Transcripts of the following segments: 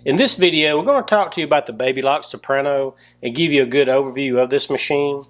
In this video, we're going to talk to you about the Baby Lock Soprano and give you a good overview of this machine.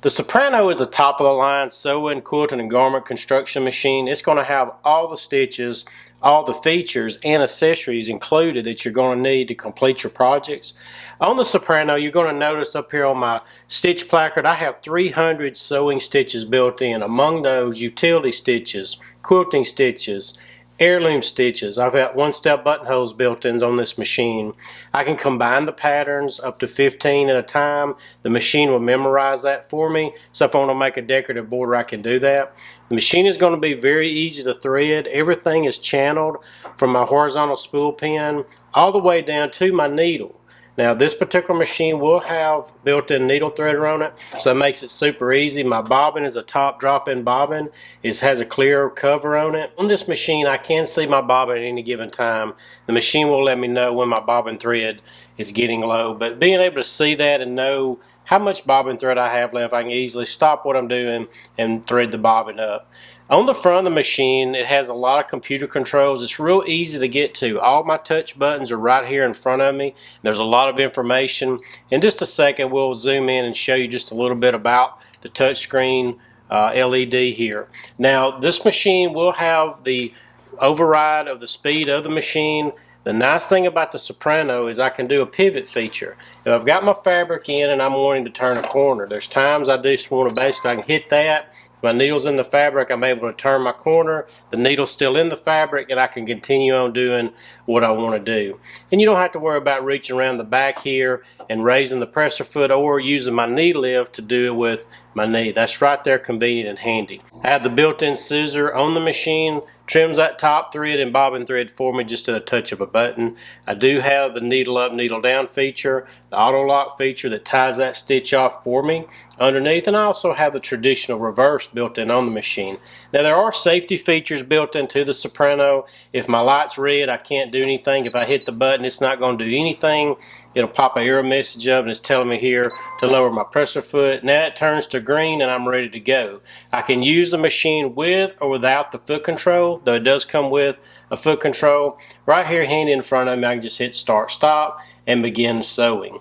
The Soprano is a top-of-the-line sewing, quilting, and garment construction machine. It's going to have all the stitches, all the features, and accessories included that you're going to need to complete your projects. On the Soprano, you're going to notice up here on my stitch placard, I have 300 sewing stitches built in. Among those, utility stitches, quilting stitches, heirloom stitches. I've got one-step buttonholes built in on this machine. I can combine the patterns up to 15 at a time. The machine will memorize that for me. So if I want to make a decorative border, I can do that. The machine is going to be very easy to thread. Everything is channeled from my horizontal spool pin all the way down to my needle. Now this particular machine will have built-in needle threader on it, so it makes it super easy. My bobbin is a top drop-in bobbin. It has a clear cover on it. On this machine I can see my bobbin at any given time. The machine will let me know when my bobbin thread is getting low, but being able to see that and know how much bobbin thread I have left, I can easily stop what I'm doing and thread the bobbin up. On the front of the machine, it has a lot of computer controls. It's real easy to get to. All my touch buttons are right here in front of me. There's a lot of information. In just a second, we'll zoom in and show you just a little bit about the touch screen LED here. Now, this machine will have the override of the speed of the machine. The nice thing about the Soprano is I can do a pivot feature. If I've got my fabric in and I'm wanting to turn a corner, there's times I just want to basically, I can hit that. If my needle's in the fabric, I'm able to turn my corner, the needle's still in the fabric, and I can continue on doing what I want to do. And you don't have to worry about reaching around the back here and raising the presser foot or using my knee lift to do it with my knee. That's right there, convenient and handy. I have the built-in scissor on the machine, trims that top thread and bobbin thread for me just at a touch of a button. I do have the needle up, needle down feature, the auto lock feature that ties that stitch off for me underneath, and I also have the traditional reverse built in on the machine. Now there are safety features built into the Soprano. If my light's red, I can't do anything. If I hit the button, it's not going to do anything. It'll pop an error message up and it's telling me here to lower my presser foot. Now it turns to green and I'm ready to go. I can use the machine with or without the foot control, though it does come with a foot control. Right here handy in front of me, I can just hit start stop and begin sewing.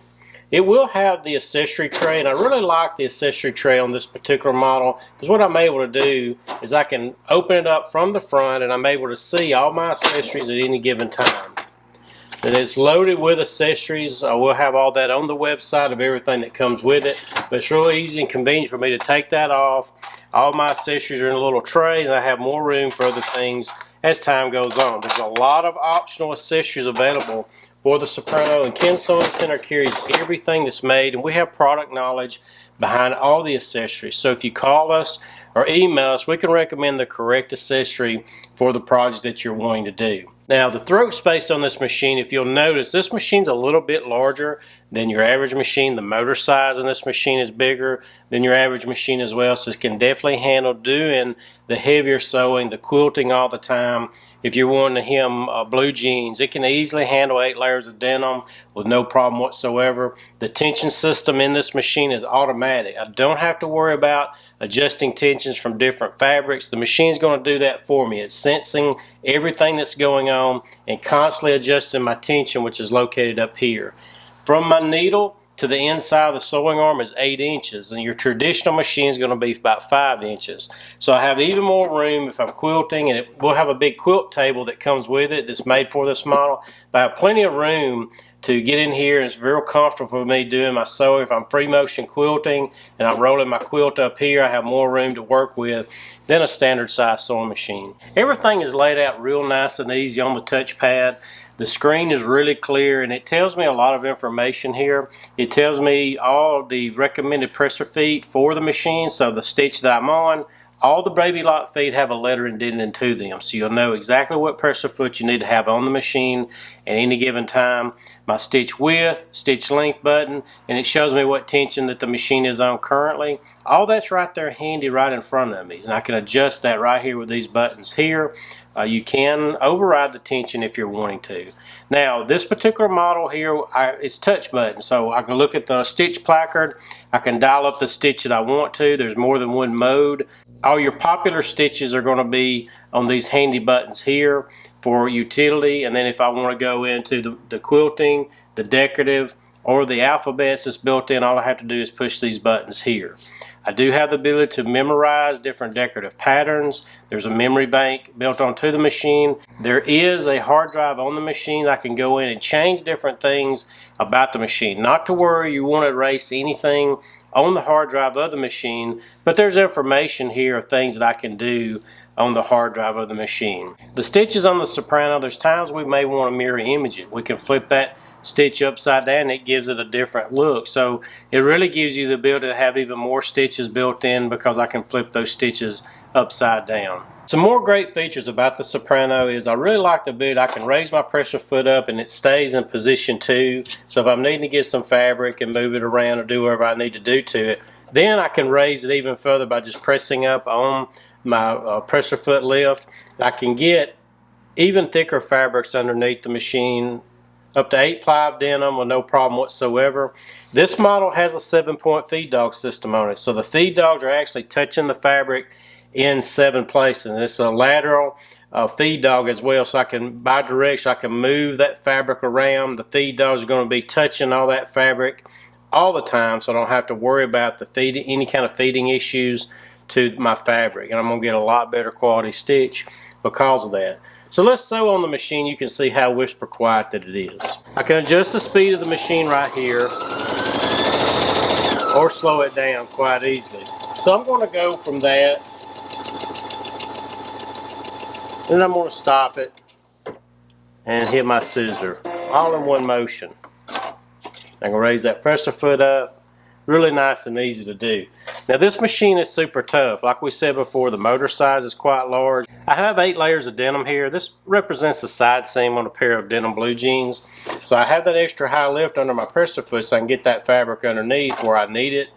It will have the accessory tray, and I really like the accessory tray on this particular model because what I'm able to do is I can open it up from the front and I'm able to see all my accessories at any given time. And it's loaded with accessories. I will have all that on the website of everything that comes with it, but it's really easy and convenient for me to take that off. All my accessories are in a little tray and I have more room for other things as time goes on. There's a lot of optional accessories available for the Soprano, and Ken Sewing Center carries everything that's made, and we have product knowledge behind all the accessories. So if you call us or email us, we can recommend the correct accessory for the project that you're wanting to do. Now the throat space on this machine, if you'll notice, this machine's a little bit larger than your average machine. The motor size on this machine is bigger than your average machine as well, so it can definitely handle doing the heavier sewing, the quilting all the time. If you're wanting to hem blue jeans, it can easily handle 8 layers of denim with no problem whatsoever. The tension system in this machine is automatic. I don't have to worry about adjusting tensions from different fabrics. The machine's going to do that for me. It's sensing everything that's going on and constantly adjusting my tension, which is located up here. From my needle to the inside of the sewing arm is 8 inches, and your traditional machine is going to be about 5 inches. So I have even more room if I'm quilting, and it will have a big quilt table that comes with it that's made for this model. But I have plenty of room to get in here, and it's very comfortable for me doing my sewing. If I'm free motion quilting and I'm rolling my quilt up here, I have more room to work with than a standard size sewing machine. Everything is laid out real nice and easy on the touchpad. The screen is really clear and it tells me a lot of information here. It tells me all the recommended presser feet for the machine, so the stitch that I'm on, all the Baby Lock feet have a letter indented into them, so you'll know exactly what presser foot you need to have on the machine at any given time. My stitch width, stitch length button, and it shows me what tension that the machine is on currently. All that's right there handy right in front of me, and I can adjust that right here with these buttons here. You can override the tension if you're wanting to. Now this particular model here, it's touch button, so I can look at the stitch placard, I can dial up the stitch that I want to. There's more than one mode. All your popular stitches are going to be on these handy buttons here. for utility, and then if I want to go into the quilting, the decorative, or the alphabets that's built in, all I have to do is push these buttons here. I do have the ability to memorize different decorative patterns. There's a memory bank built onto the machine. There is a hard drive on the machine. I can go in and change different things about the machine. Not to worry you want to erase anything on the hard drive of the machine, but there's information here of things that I can do on the hard drive of the machine. The stitches on the Soprano, there's times we may want to mirror image it. We can flip that stitch upside down, it gives it a different look. So it really gives you the ability to have even more stitches built in because I can flip those stitches upside down. Some more great features about the Soprano is I really like the ability I can raise my pressure foot up and it stays in position 2. So if I'm needing to get some fabric and move it around or do whatever I need to do to it, then I can raise it even further by just pressing up on my pressure foot lift. I can get even thicker fabrics underneath the machine, up to 8-ply denim with no problem whatsoever. This model has a 7-point feed dog system on it, so the feed dogs are actually touching the fabric in 7 places. And it's a lateral feed dog as well, so I can, by direction, I can move that fabric around. The feed dogs are going to be touching all that fabric all the time, so I don't have to worry about any kind of feeding issues to my fabric, and I'm going to get a lot better quality stitch because of that. So let's sew on the machine. You can see how whisper quiet that it is. I can adjust the speed of the machine right here or slow it down quite easily. So I'm going to go from that, then I'm going to stop it and hit my scissor all in one motion. I'm going to raise that pressure foot up. Really nice and easy to do. Now this machine is super tough. Like we said before, the motor size is quite large. I have 8 layers of denim here. This represents the side seam on a pair of denim blue jeans. So I have that extra high lift under my pressure foot so I can get that fabric underneath where I need it.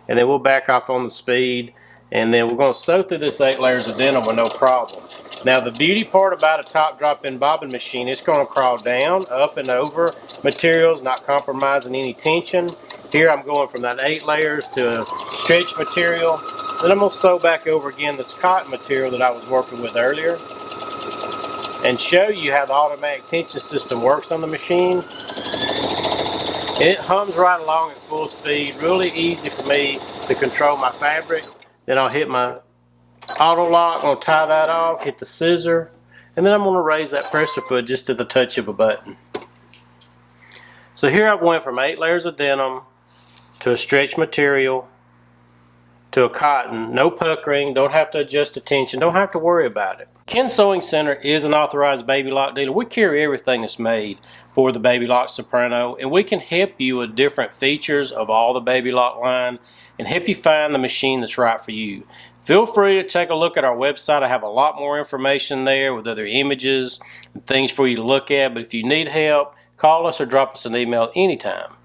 And then we'll back off on the speed. And then we're going to sew through this 8 layers of denim with no problem. Now the beauty part about a top drop-in bobbin machine, it's going to crawl down, up and over materials, not compromising any tension. Here I'm going from that 8 layers to a stretch material. Then I'm going to sew back over again this cotton material that I was working with earlier and show you how the automatic tension system works on the machine. And it hums right along at full speed. Really easy for me to control my fabric. Then I'll hit my auto lock, I'm going to tie that off, hit the scissor, and then I'm going to raise that pressure foot just to the touch of a button. So here I went from 8 layers of denim to a stretch material to a cotton, no puckering, don't have to adjust the tension, don't have to worry about it. Ken Sewing Center is an authorized Baby Lock dealer. We carry everything that's made for the Baby Lock Soprano, and we can help you with different features of all the Baby Lock line and help you find the machine that's right for you. Feel free to take a look at our website. I have a lot more information there with other images and things for you to look at, but if you need help, call us or drop us an email anytime.